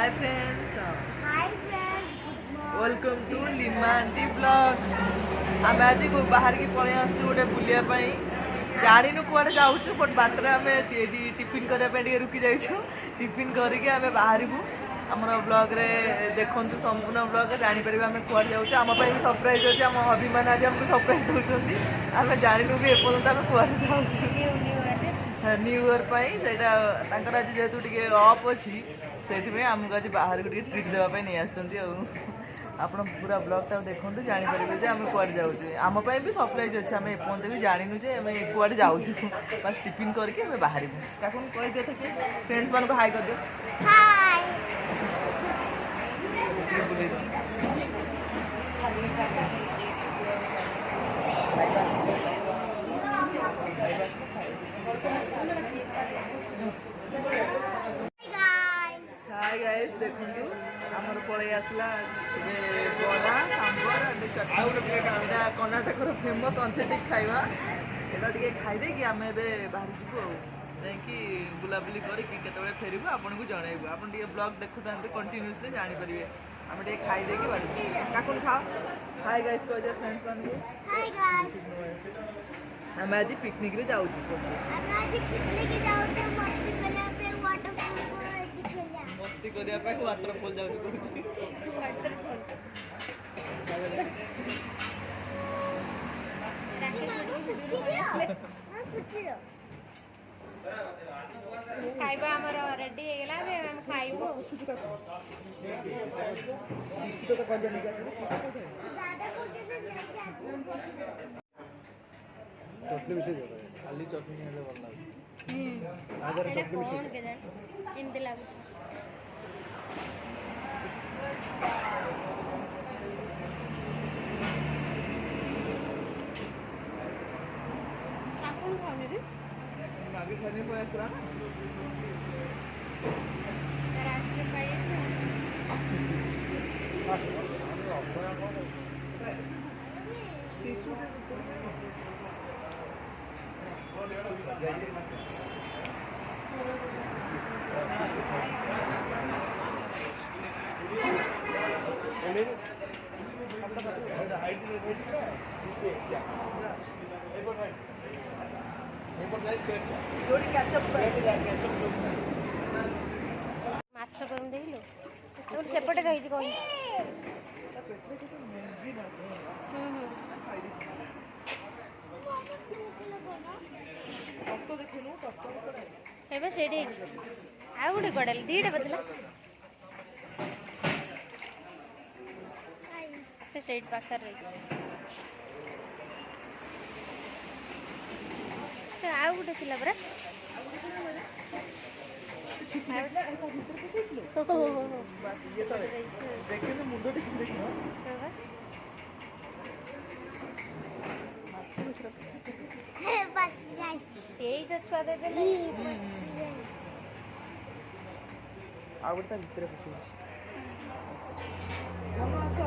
Hi friends. Hi friends, good morning. Welcome to Lima aunty vlog. आम आज बाहर की पलि आसु गोटे बुलाया जाणीनु कुआडे जाऊँ बट बाटर आम टिफिन करने रुकी जाइछू टिफिन करके आम बाहरबू आमर ब्लॉग रे देखु संपूर्ण ब्लॉग जापर आम कुआडे जाऊँ आम सरप्राइज अच्छे आम अभिमान आज आमको सरप्राइज दौरान आम जानू भी एपर्तंत आम कुआडे जाऊँ न्यू इयर पर आज जेहेतु टे अफ अच्छी से आमको आज बाहर को ट्रिट देवाई नहीं आस आप पूरा ब्लॉगटा देखो जापर आम कुआडे जाऊँ आम भी सरप्राइज अच्छे आम एपर्तंत भी जानू जे आम कुआडे जाऊँ बस टिफिन करके आम बाहर काकू कह दियो फ्रेंड्स मान हाई कर दियो हाय गाइस देखु आमर पलि आसला बड़ा सांबर चटनी कर्णाटक फेमस ऑथेंटिक खाइबा एटा टिके खाइदे कि आम बाहर जीवु जाकि बुलाबुली करके फेरबू आपन को जनइबू आपन टिके ब्लॉग देखु कंटिन्यूअसली जानि परिबे आम टिके खाइदे कि बाहर काकुन खाओ हाय गाइस कह दे फ्रेंड्स मान को हाय गाइस आम आज पिकनिक रे जाऊ हम आज पिकनिक जाउते मस्ती करने पे वाटरफॉल को खेलिया मस्ती करिया पे वाटरफॉल जाऊ कहूची वाटरफॉल खाइबा हमर रेडी हे गेला बे हम खाइबो बिस्कुट तो कर देनी क्या ज्यादा कोटे से लेके चटनी मिसे दे खाली चटनी हेले भल लाग आगर चटनी मिसे कौन के जान एमते लागु काकुन खाने रे आगे खाने को पूरा ना रास्ते पाइए टिश्यू माछ करूँ देख लो तो सेपटे रही थी कौन ଏବେ ସେଇଠି ହେଇଛି ଆଉ ଗୋଟେ କଡ଼ାଲି ଦୁଇଟା ବଦଲା ସେ ସେଇଠି ପାଖରେ ରହିଛି ଆଉ ଗୋଟେ ଥିଲା ପରା ସେଇଟା ଛୁଆ ଦେଲେ ଆଉ ଗୋଟେ ତା ଭିତରେ ପଶି ଅଛି ଭଲ ଆସ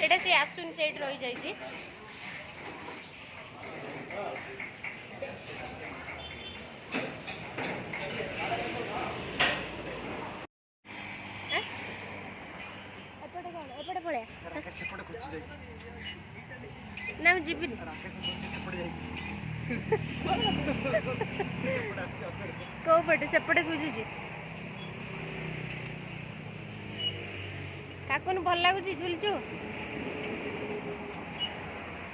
ଏଇଟା ସେ ଆସୁନି ସେଇଠି ରହିଯାଇଛି ଏପଟେ ପଳେଆ ନା ମୁଁ ଯିବିନି କୋଉ ପଟେ ସେପଟେ ବୁଝୁଛି କାକୁନ ଭଲ ଲାଗୁଛି ଝୁଲଛୁ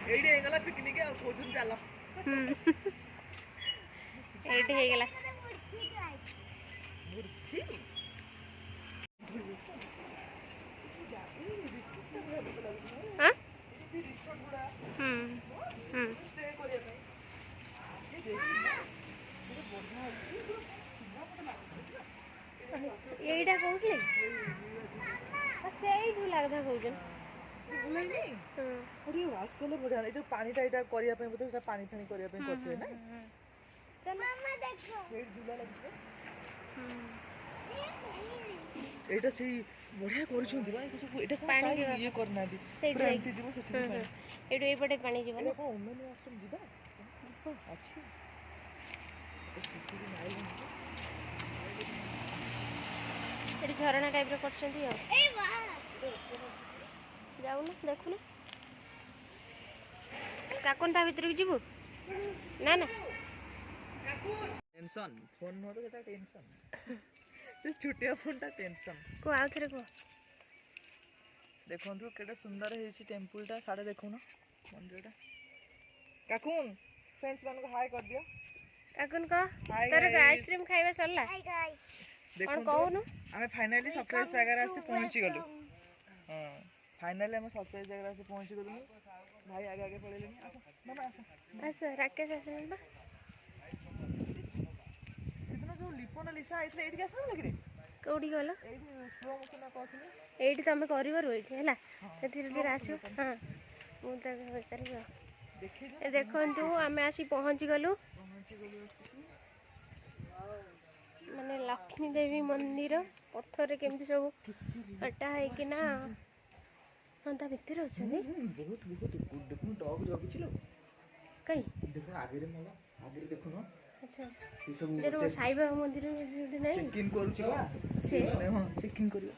ଏଇଠି ହେଇଗଲା ପିକନିକ ଆଉ କୋଉଛନ୍ ଚାଲ ଏଇଠି ହେଇଗଲା এইটা কହୁଥିଲେ ସେଇଠୁ ଲାଗିଥା କହୁଛନ୍ वाश कले बढ़िया ए जो पानी टा एटा करिया पे बोते पानी थानी करिया पे करथे ना मामा ये झूला लगे एटा से बढ़िया करछुंती भाई कुछ एटा पानी ये करना दी ସେଇଠି एमती जीवो सेठी पानी ଏଇଠୁ ଏଇପଟେ ପାଣି ଯିବ ନା को ओमेन आश्रम जीवा अच्छी ଏଠି ଝରଣା ଟାଇପ୍ର କରିଛନ୍ତି ଆଉ ଯାଉନ ଦେଖୁନ କାକୁନ ତା ଭିତରକୁ ଯିବୁ ନା ନା टेंशन फोन न तो केटा टेंशन से छुटिया फोन टा टेंशन को आउ थरे को देखंतु केटा सुंदर हेछि टेंपल टा साडे देखुन मंदिर टा काकुन फ्रेंड्स मान को हाय कर दियो काकुन को Hi तोर guys. आइसक्रीम खाइबा सरला हाय गाइस कौन कहूनु हमें फाइनली सरप्राइज जगह से पहुंची गलु हां फाइनली हम सरप्राइज जगह से पहुंची गलु भाई आगे आगे पळेले आसो मामा आसो अच्छा राकेश आसन बा सेदिन जो लिपोन लिसा आइले एठी आसनो लगिरे कोडी गलो एठी स्लो मोशन कहथिले एठी तमे करिबार होइठी हैला धीरे धीरे आसो हां मु त करिबा देखि ए देखंतु आमे आसी पहुंची गलु माने लक्ष्मी देवी मंदिर पत्थर केमती सब अटा है कि ना हाँ ता भितर अछनी बहुत बहुत देखुन डॉग जगी छिलो कई देखो आगे रे मामा आगे देखुन अच्छा अच्छा से सब जे रो साई बाबा मंदिर जे नहीं चेक इन करू छिला से हां चेक इन करियो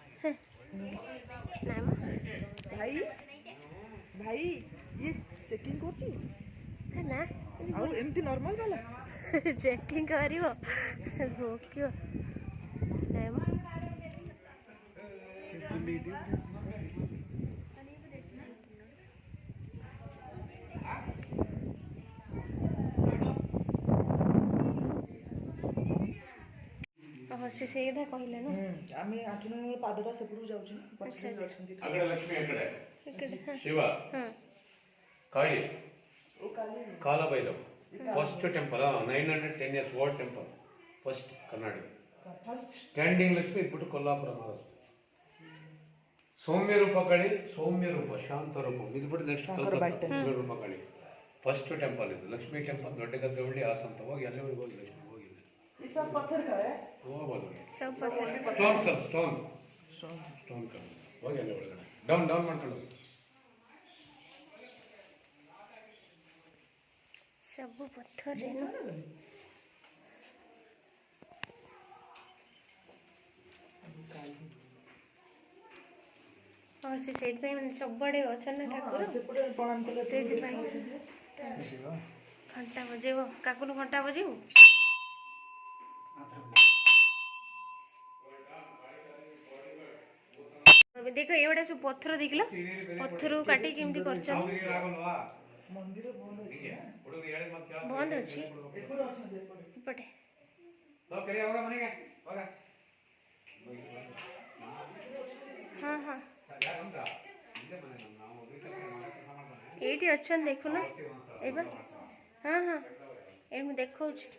ना मा भाई भाई ये चेक इन करछि है ना और एमती नॉर्मल वाला चेकिंग करिवो भोकियो ना मा बुली दी से सीधा कहले ना आमी 8 नंबर पादटा सेपुरु जाउछि पछे अछंती अगड़े लक्ष्मी अगड़े हाँ शिवा हाँ काली ओ Kali Kala Bhairav first temple 910 years old temple first Karnataka first standing Lakshmi इट्बिಟ್ಟು ಕೊಲ್ಲಾಪುರ ಮಹಾರಾಷ್ಟ್ರ ಸೌಮ್ಯ ರೂಪ ಕಳಿ ಸೌಮ್ಯ ರೂಪ ಶಾಂತ ರೂಪ ಇದ್ಬಿಟ್ಟು ನೆಕ್ಸ್ಟ್ ಸೌಮ್ಯ ರೂಪ ಕಳಿ ಫಸ್ಟ್ ಟೆಂಪಲ್ ಇದು ಲಕ್ಷ್ಮಿ ಟೆಂಪಲ್ ದೊಡ್ಡ ಗದ್ದೆ ಒಳ್ಳೆ ಹಾಸಂತ ಹೋಗಿ ಅಲ್ಲಿವರೆಗೆ ಹೋಗಿ ಲಕ್ಷ್ಮಿ ಹೋಗಿ ये सब पत्थर का है ಹೋಗ್ಬೋದು सब पता ಸ್ಟೋನ್ ಸರ್ ಸ್ಟೋನ್ ಸ್ಟೋನ್ ಕಲ್ ಹೋಗಿ ಅಲ್ಲಿ ಒಳಗಡೆ ಡೌನ್ ಡೌನ್ ಮಾಡ್ಕೊಂಡು ಹೋಗಿ सब पत्थर है ना और से मैंने सब बड़े अच्छा ना ठाकुर सेपटे प्रणाम कले से घंटा बजेबो काकुन घंटा बजेबो देखो एवढा सब पत्थर देखलो पत्थर काटी केमती करछन मंदिर बंद अछि बंद अछि एपर अछि पटे हाँ हाँ एठी अच्छन देखो ना एबा हाँ हाँ एम देखौ छी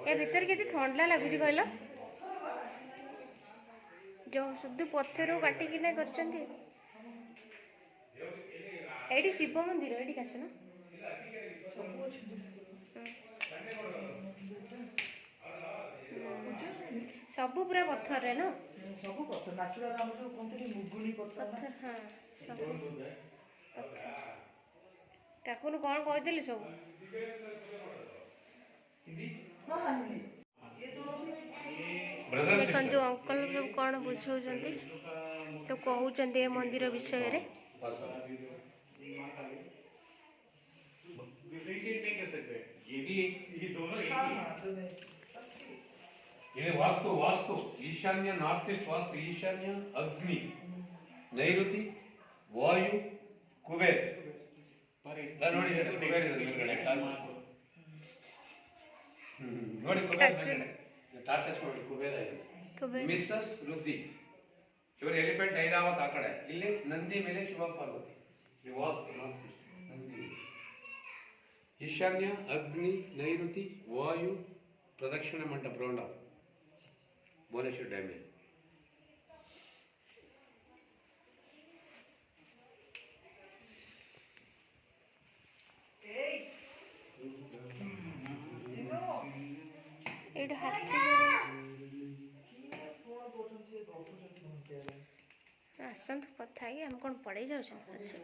ए भीतर केते ठंडा लागुची कहलो जो शुद्ध पत्थर काटी किना करछंती एठी शिव मंदिर एठी काछ ना सब पूरा पत्थर है ना सब पत्थर नेचुरल हम जो कोनते मुगुनी पत्थर पत्थर हाँ सब पत्थर काकुन कौन कहते सब देखो अंकल सब कौन बुझाऊँ सब कहते मंदिर विषय रे ये वास्तु वास्तु ईशान्य नॉर्थ ईस्ट वास्तु ईशान्य अग्नि नैऋति वायु कुबेर ನೋಡಿ ಕುಬೇರ ಇದೆ ಮೇಲ್ಗಡೆ ನೋಡಿ ಕುಬೇರ ಮೇಲ್ಗಡೆ ಟಾರ್ಚ್ ಹಚ್ಕೊಂಡು ಕುಬೇರ ಇದೆ ಮಿಸ್ಸಸ್ ವೃದ್ಧಿ ಇವರು ಎಲಿಫೆಂಟ್ ಐರಾವತ್ ಆ ಕಡೆ ಇಲ್ಲಿ ನಂದಿ ಮೇಲೆ ಶಿವ ಪಾರ್ವತಿ ಈ ವಾಸ್ತು ನಾರ್ತ್ ಈಸ್ಟ್ ನಂದಿ ಈಶಾನ್ಯ ಅಗ್ನಿ ನೈಋತಿ ವಾಯು ಪ್ರದಕ್ಷಿಣ ಮಂಟಪ ರೌಂಡ್ ಆಫ್ ಭುವನೇಶ್ವರ ಡ್ಯಾಮ್ ଏଇଠି ହାତୀ ଆସନ୍ତୁ କଥା ହେଇକି ଆମେ କ'ଣ ପଳେଇ ଯାଉଛନ୍ତି ଆଚ୍ଛା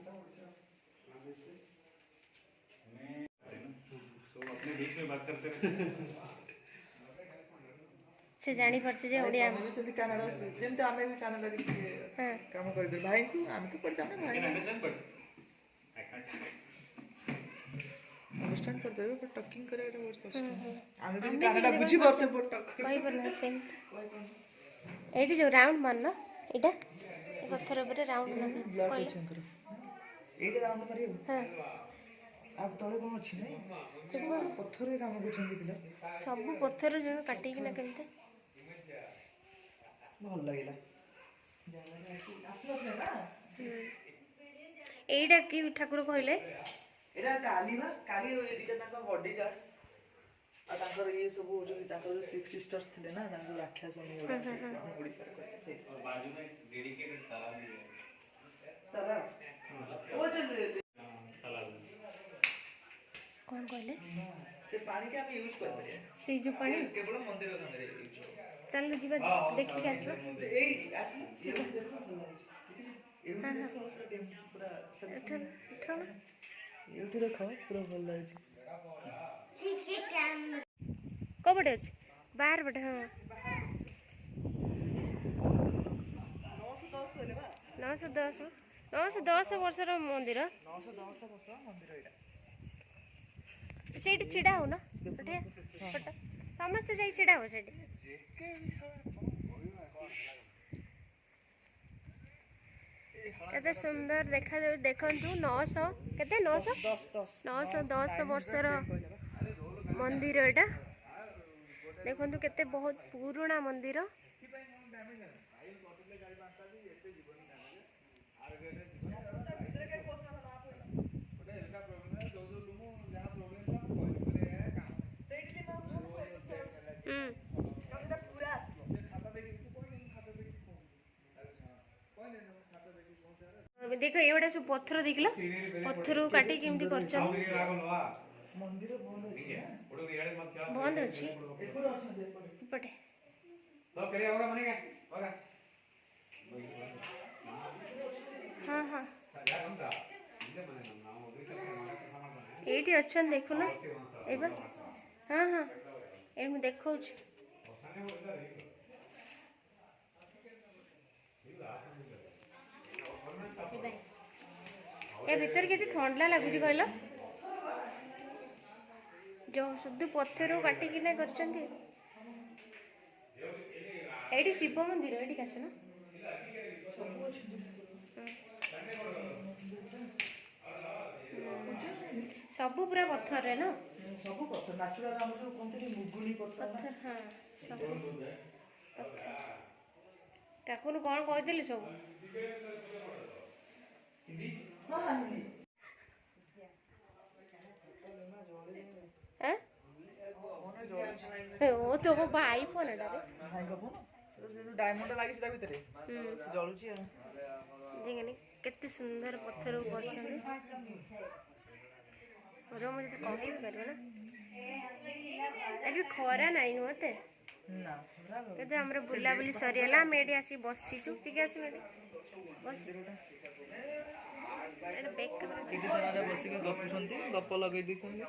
से जानी पड़ছে যে ওড়িয়া ଆମେ ବି ସେମିତି କାନାଡା ଯେମିତି ଆମେ ବି କାନାଡାରେ ଟିକେ କାମ କରିଦେବୁ ଭାଇଙ୍କୁ ଆମେ ତ କରିଥାଉ ନା ଭାଇ ଅଣ୍ଡରଷ୍ଟାଣ୍ଡ କରିଦେବେ ବଟ୍ ଟକିଂ କରିବା ବହୁତ କଷ୍ଟ ଆମେ ବି କାନାଡା ବୁଝିପାରୁଛୁ ବଟ୍ କହିପାରୁନା ସେମିତି ଏଇଠି ଯୋଉ ରାଉଣ୍ଡ ମାନ ଏଇଟା ଏ ପଥର ଉପରେ ରାଉଣ୍ଡ ମାନ ବ୍ଲକ୍ ଅଛି ଆଙ୍କର ଏଇଟା ରାଉଣ୍ଡ ମାରିବୁ ହଁ ଆଉ ତଳେ କ'ଣ ଅଛି ନାଇଁ ପଥରରେ କାମ କରୁଛନ୍ତି ପିଲା ସବୁ ପଥର ଜଣ କାଟିକିନା କେମିତି ଭଲ ଲାଗିଲା ଏଇଟା କି ଠାକୁର କହିଲେ ଏଇଟା କାଲି ବା କାଲି ଦିଟା ତାଙ୍କ ବଡି ଗାର୍ଡ ଆଉ ତାଙ୍କର ଇଏ ସବୁ ହଉଛନ୍ତି ତାଙ୍କର ଯୋଉ 6 ସିଷ୍ଟର୍ସ ଥିଲେ ନା ତାଙ୍କର ରାକ୍ଷସ ଓଡ଼ିଶାରେ କ'ଣ କହିଲେ ସେ ପାଣିକି ଆମେ ୟୁଜ୍ କରିପାରିବା ସେଇ ଯୋଉ ପାଣି କେବଳ ମନ୍ଦିର କାମରେ ୟୁଜ୍ ହେବ ଚାଲ ଯିବା ଦେଖିକି ଆସିବା ଏଇ ଆସିଲେ ଏଇଠି ରଖ ପୁରା ଭଲ ଲାଗୁଛି କୋଉ ପଟେ ଅଛି ବାହାର ପଟେ ହଁ 910 ବର୍ଷର ମନ୍ଦିର 910 ବର୍ଷ ମନ୍ଦିର ଏଇଟା ସେଇଠି ଛିଡ଼ା ହଉ ନା ସମସ୍ତେ ଯାଇ ଛିଡ଼ା ହବ ସେଇଠି କେତେ ସୁନ୍ଦର ଦେଖାଯାଉଛି ଦେଖନ୍ତୁ 900 କେତେ 910 ବର୍ଷର ମନ୍ଦିର ଏଇଟା ଦେଖନ୍ତୁ କେତେ ବହୁତ ପୁରୁଣା ମନ୍ଦିର देख ये सब पत्थर देखल पत्थर काटी केमती कर बंद अच्छी हाँ हाँ ये अच्छा देखुन हाँ हाँ ये देखा ए भीतर के ठंडा लगुच कहल जो शुद्ध पत्थर काटिकिना कर शिव मंदिर ये आसन सब पूरा पत्थर है ना सब पत्थर नेचुरल हम जो कोनते मुगुनी पत्थर हां सब ठाकुर कौन कहते सब ओ तो भाई फोन भाई का फोन डायमंड लागी ता भीतर जळुची देखनी केते सुंदर पत्थर करछन और मुझे तो कहि करबो ना अरे खरा नाही होते ना केते हमरे बुला बुली सरियला मेडी आसी बससी छु ठीक आसी मेडी बस एटा बैक कर बस के गपुछंती गप लगे दिछंती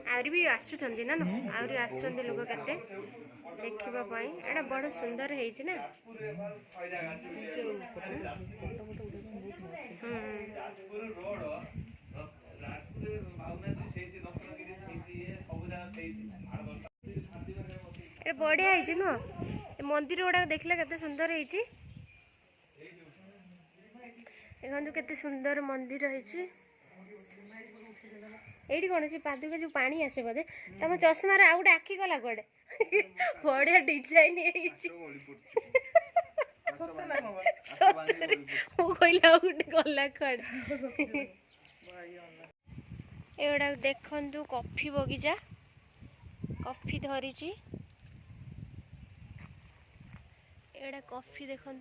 आउरी भी आसुछंती ना आउरी आसुछंती लोक केते देखिबा पई एटा बड़ सुंदर हेछि ना ए बढ़िया हेछि न मंदिर गुड़ा देखले केते सुंदर हेछि देखंतु केते सुंदर मंदिर हेछि एठी कोन से पादुका जो पानी आसे बोधे तम चश्मार आउ गोटे आखि गला गोटे बढ़िया डिजाइन हेछि कहला गोटे गला कड़े एगुड़ा देखु कॉफी बगीचा कॉफी धरी एगुड़ा कॉफी देखु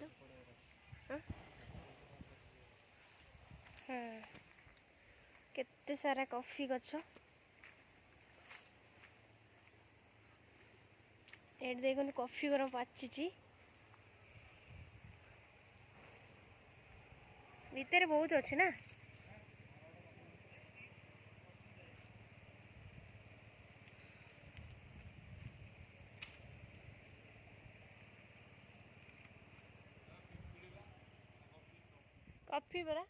केते सारा कॉफी गछ ଏଠି ଦେଖନ୍ତୁ କଫି ଗରମ ପାଚିଛି ଭିତରେ ବହୁତ ଅଛି ନା। कॉफी बरा